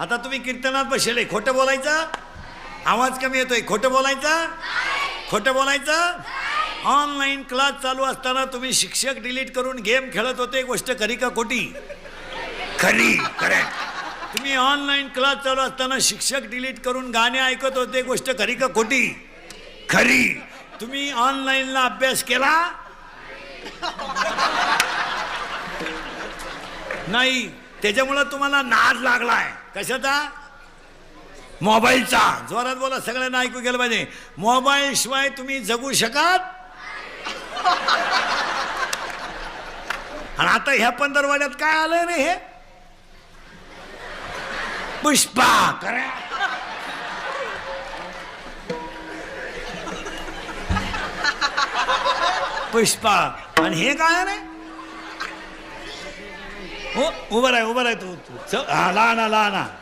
आता तुम्ही कीर्तनात बसले, खोटं बोलायचं? आवाज कमी येतोय, खोटं बोलायचं? खोटं बोलायचं? ऑनलाईन क्लास चालू असताना तुम्ही शिक्षक डिलीट करून गेम खेळत होते, गोष्ट खरी का खोटी? खरी, करेक्ट. तुम्ही ऑनलाईन क्लास चालू असताना शिक्षक डिलीट करून गाणे ऐकत होते, गोष्ट खरी का खोटी? खरी. तुम्ही ऑनलाईनला अभ्यास केला नाही, त्याच्यामुळे तुम्हाला नाद लागलाय. कशाचा? मोबाईलचा. जोरात बोला, सगळ्यांना ऐकू गेलं पाहिजे. मोबाईल शिवाय तुम्ही जगू शकत? आणि आता ह्या पंधरवाड्यात काय आलंय रे हे? पुष्पा. करा पुष्पा. आणि हे काय रे? हो, उभं राह तू. लहाना